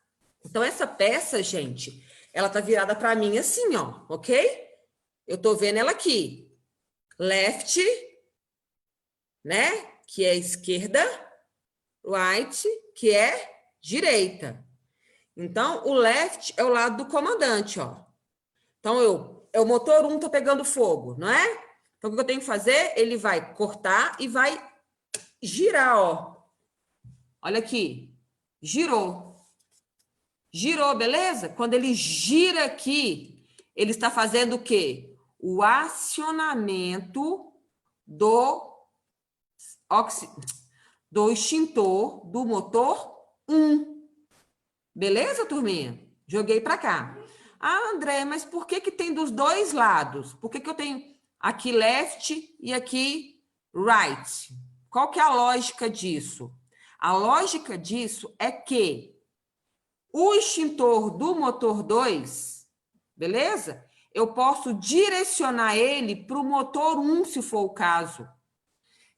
Então, essa peça, gente, ela tá virada para mim assim, ó, ok? Eu tô vendo ela aqui. Left, né? Que é esquerda. Right, que é direita. Então, o left é o lado do comandante, ó. Então, o motor 1 tá pegando fogo, não é? Então, o que eu tenho que fazer? Ele vai cortar e vai girar, ó. Olha aqui. Girou. Girou, beleza? Quando ele gira aqui, ele está fazendo o quê? O acionamento do extintor do motor 1. Beleza, turminha? Joguei para cá. Ah, André, mas por que tem dos dois lados? Por que eu tenho aqui left e aqui right? Qual que é a lógica disso? A lógica disso é que O extintor do motor 2, beleza? Eu posso direcionar ele para o motor 1, se for o caso.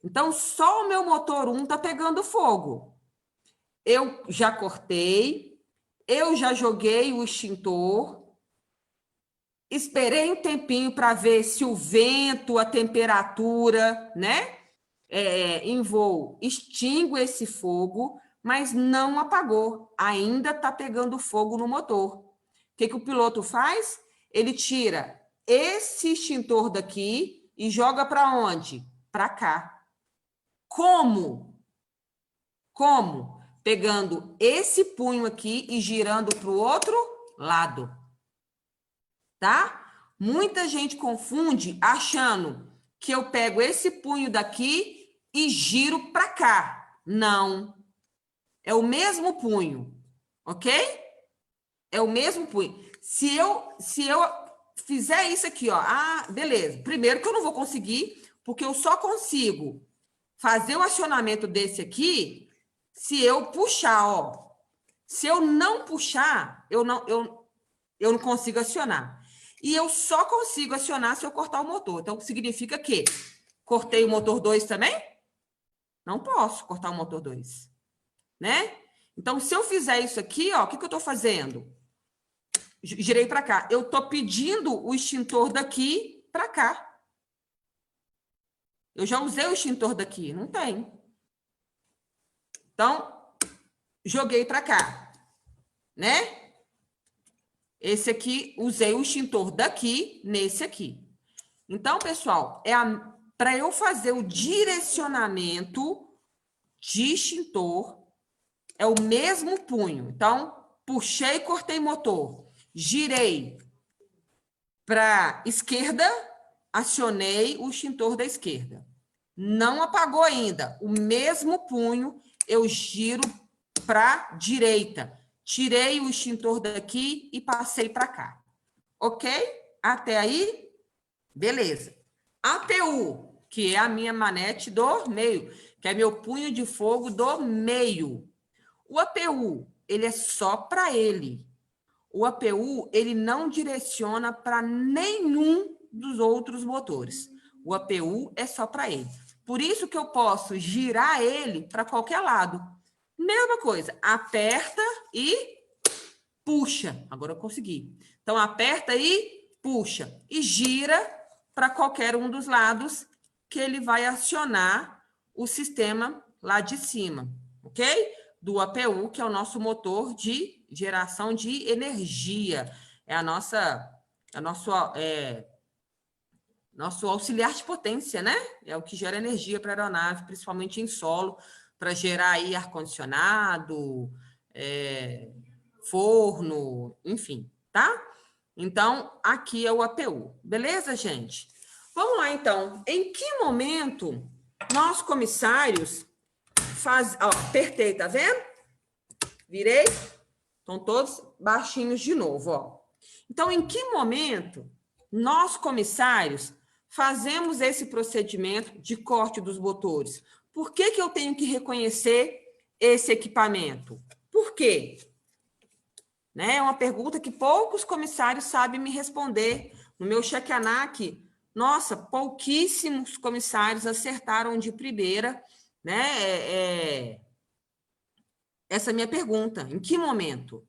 Então, só o meu motor 1 está pegando fogo. Eu já cortei, eu já joguei o extintor, esperei um tempinho para ver se o vento, a temperatura, né, em voo, extingue esse fogo, mas não apagou, ainda está pegando fogo no motor. O que o piloto faz? Ele tira esse extintor daqui e joga para onde? Para cá. Como? Como? Pegando esse punho aqui e girando para o outro lado. Tá? Muita gente confunde achando que eu pego esse punho daqui e giro para cá. Não. É o mesmo punho, ok? É o mesmo punho. Se eu fizer isso aqui, ó, beleza. Primeiro que eu não vou conseguir, porque eu só consigo fazer o acionamento desse aqui se eu puxar, ó. Se eu não puxar, eu não consigo acionar. E eu só consigo acionar se eu cortar o motor. Então, significa que cortei o motor 2 também? Não posso cortar o motor 2, né? Então, se eu fizer isso aqui, ó, o que eu estou fazendo? Girei para cá. Eu estou pedindo o extintor daqui para cá. Eu já usei o extintor daqui, não tem. Então, joguei para cá, né? Esse aqui, usei o extintor daqui nesse aqui. Então, pessoal, para eu fazer o direcionamento de extintor, é o mesmo punho. Então, puxei e cortei motor. Girei para esquerda, acionei o extintor da esquerda. Não apagou ainda. O mesmo punho, eu giro para direita. Tirei o extintor daqui e passei para cá. Ok? Até aí? Beleza. APU, que é a minha manete do meio, que é meu punho de fogo do meio. O APU, ele é só para ele. O APU, ele não direciona para nenhum dos outros motores. O APU é só para ele. Por isso que eu posso girar ele para qualquer lado. Mesma coisa, aperta e puxa. Agora eu consegui. Então, aperta e puxa. E gira para qualquer um dos lados que ele vai acionar o sistema lá de cima, ok? Do APU, que é o nosso motor de geração de energia. É nosso auxiliar de potência, né? É o que gera energia para a aeronave, principalmente em solo, para gerar aí ar-condicionado, forno, enfim, tá? Então, aqui é o APU. Beleza, gente? Vamos lá, então. Em que momento nós, comissários, apertei, tá vendo? Virei. Estão todos baixinhos de novo, ó. Então, em que momento nós, comissários, fazemos esse procedimento de corte dos motores? Por que eu tenho que reconhecer esse equipamento? Por quê? Né? É uma pergunta que poucos comissários sabem me responder. No meu check-ANAC, nossa, pouquíssimos comissários acertaram de primeira, né? Essa minha pergunta. Em que momento?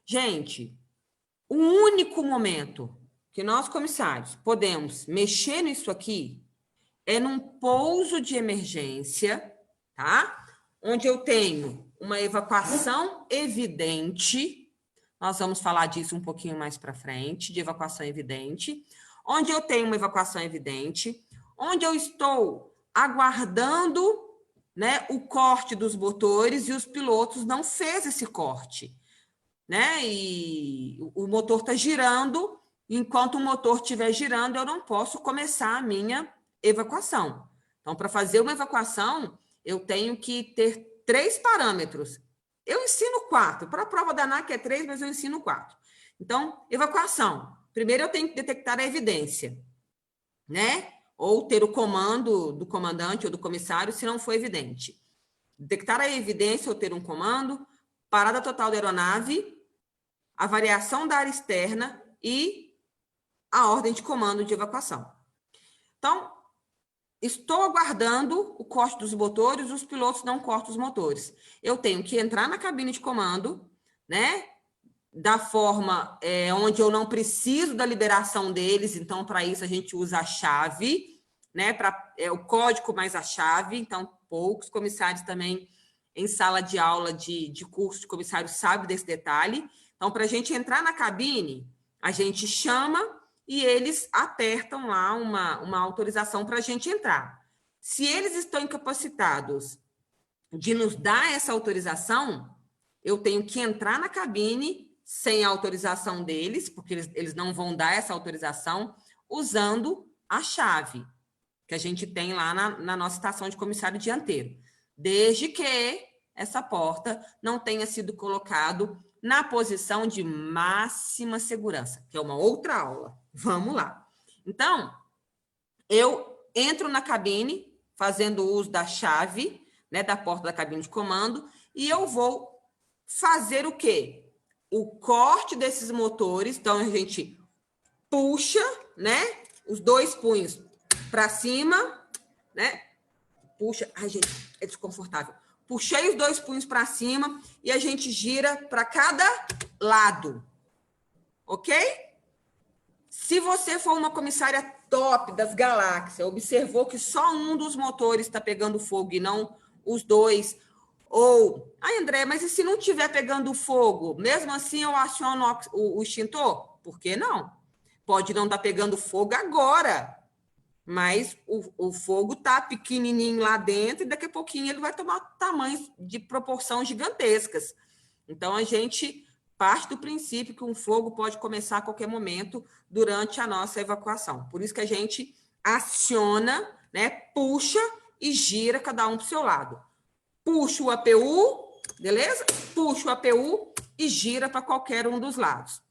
Gente, o único momento que nós, comissários, podemos mexer nisso aqui é num pouso de emergência, tá? Onde eu tenho uma evacuação evidente. Nós vamos falar disso um pouquinho mais para frente, de evacuação evidente. Onde eu tenho uma evacuação evidente, onde eu estou aguardando, né, o corte dos motores e os pilotos não fez esse corte, né? E o motor está girando, enquanto o motor estiver girando, eu não posso começar a minha evacuação. Então, para fazer uma evacuação, eu tenho que ter 3 parâmetros. Eu ensino 4. Para a prova da ANAC é 3, mas eu ensino 4. Então, evacuação. Primeiro, eu tenho que detectar a evidência, né? Ou ter o comando do comandante ou do comissário, se não for evidente. Detectar a evidência ou ter um comando, parada total da aeronave, a variação da área externa e a ordem de comando de evacuação. Então, estou aguardando o corte dos motores, os pilotos não cortam os motores. Eu tenho que entrar na cabine de comando, né? Da forma onde eu não preciso da liberação deles, então, para isso, a gente usa a chave, né? O código mais a chave, então, poucos comissários também em sala de aula de curso de comissário sabem desse detalhe. Então, para a gente entrar na cabine, a gente chama e eles apertam lá uma autorização para a gente entrar. Se eles estão incapacitados de nos dar essa autorização, eu tenho que entrar na cabine sem a autorização deles, porque eles não vão dar essa autorização, usando a chave que a gente tem lá na nossa estação de comissário dianteiro, desde que essa porta não tenha sido colocado na posição de máxima segurança, que é uma outra aula. Vamos lá. Então, eu entro na cabine, fazendo uso da chave, né, da porta da cabine de comando, e eu vou fazer o quê? O corte desses motores. Então, a gente puxa, né, os 2 punhos para cima, né? Puxa. Ai, gente, é desconfortável. Puxei os 2 punhos para cima e a gente gira para cada lado. Ok? Se você for uma comissária top das galáxias, observou que só um dos motores está pegando fogo e não os 2, ou... Ai, André, mas e se não estiver pegando fogo? Mesmo assim, eu aciono o extintor? Por que não? Pode não estar pegando fogo agora, mas o fogo está pequenininho lá dentro e daqui a pouquinho ele vai tomar tamanhos de proporção gigantescas. Então, a gente parte do princípio que um fogo pode começar a qualquer momento durante a nossa evacuação. Por isso que a gente aciona, né, puxa e gira cada um para o seu lado. Puxa o APU, beleza? Puxa o APU e gira para qualquer um dos lados.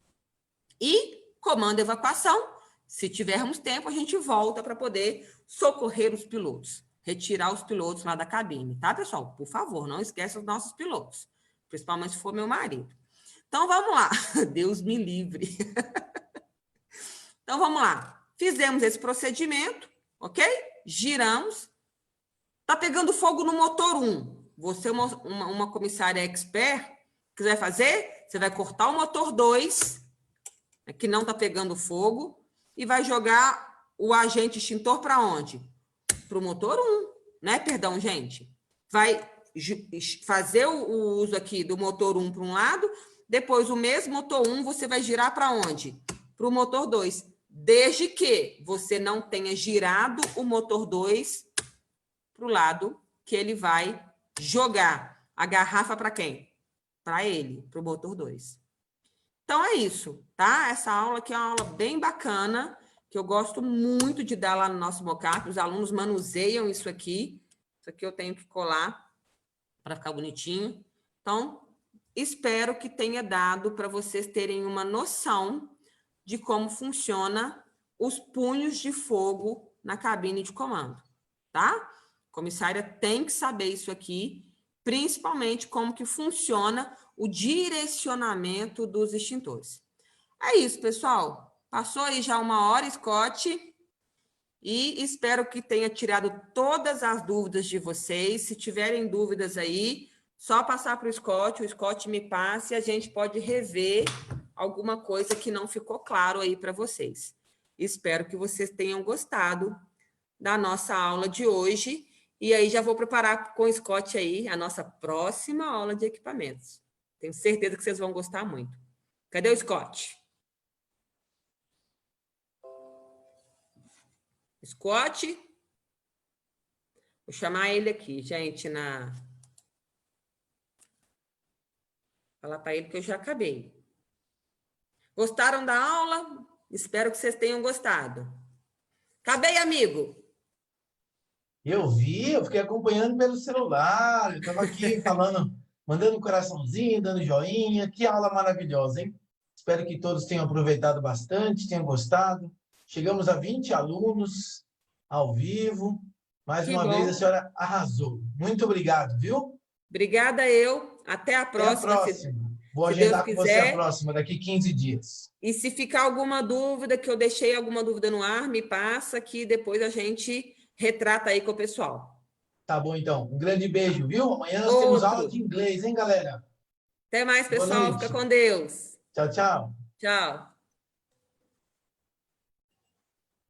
E comando evacuação. Se tivermos tempo, a gente volta para poder socorrer os pilotos, retirar os pilotos lá da cabine, tá, pessoal? Por favor, não esqueça os nossos pilotos, principalmente se for meu marido. Então, vamos lá. Deus me livre. Então, vamos lá. Fizemos esse procedimento, ok? Giramos. Tá pegando fogo no motor 1. Você é uma comissária expert, o que você vai fazer? Você vai cortar o motor 2, que não está pegando fogo, e vai jogar o agente extintor para onde? Para o motor 1, né? Perdão, gente. Vai fazer o uso aqui do motor 1 para um lado, depois o mesmo motor 1 você vai girar para onde? Para o motor 2. Desde que você não tenha girado o motor 2 para o lado que ele vai jogar a garrafa para quem? Para ele, para o motor 2. Então, é isso, tá? Essa aula aqui é uma aula bem bacana, que eu gosto muito de dar lá no nosso mockup. Os alunos manuseiam isso aqui. Isso aqui eu tenho que colar para ficar bonitinho. Então, espero que tenha dado para vocês terem uma noção de como funciona os punhos de fogo na cabine de comando, tá? A comissária tem que saber isso aqui, principalmente como que funciona o direcionamento dos extintores. É isso, pessoal. Passou aí já 1 hora, Scott, e espero que tenha tirado todas as dúvidas de vocês. Se tiverem dúvidas aí, só passar para o Scott me passe e a gente pode rever alguma coisa que não ficou claro aí para vocês. Espero que vocês tenham gostado da nossa aula de hoje. E aí já vou preparar com o Scott aí a nossa próxima aula de equipamentos. Tenho certeza que vocês vão gostar muito. Cadê o Scott? Scott? Vou chamar ele aqui, gente, falar para ele que eu já acabei. Gostaram da aula? Espero que vocês tenham gostado. Acabei, amigo. Eu vi, eu fiquei acompanhando pelo celular, eu estava aqui falando, mandando um coraçãozinho, dando joinha. Que aula maravilhosa, hein? Espero que todos tenham aproveitado bastante, tenham gostado. Chegamos a 20 alunos ao vivo. Mais uma vez, a senhora arrasou. Muito obrigado, viu? Obrigada eu. Até a próxima. Até a próxima. Vou Se Deus agendar com você a quiser. próxima, daqui 15 dias. E se ficar alguma dúvida, que eu deixei alguma dúvida no ar, me passa que depois a gente retrata aí com o pessoal. Tá bom, então. Um grande beijo, viu? Amanhã nós temos aula Outro. de inglês, hein, galera? Até mais, Boa pessoal. Fica noite. com Deus. Tchau, tchau. Tchau.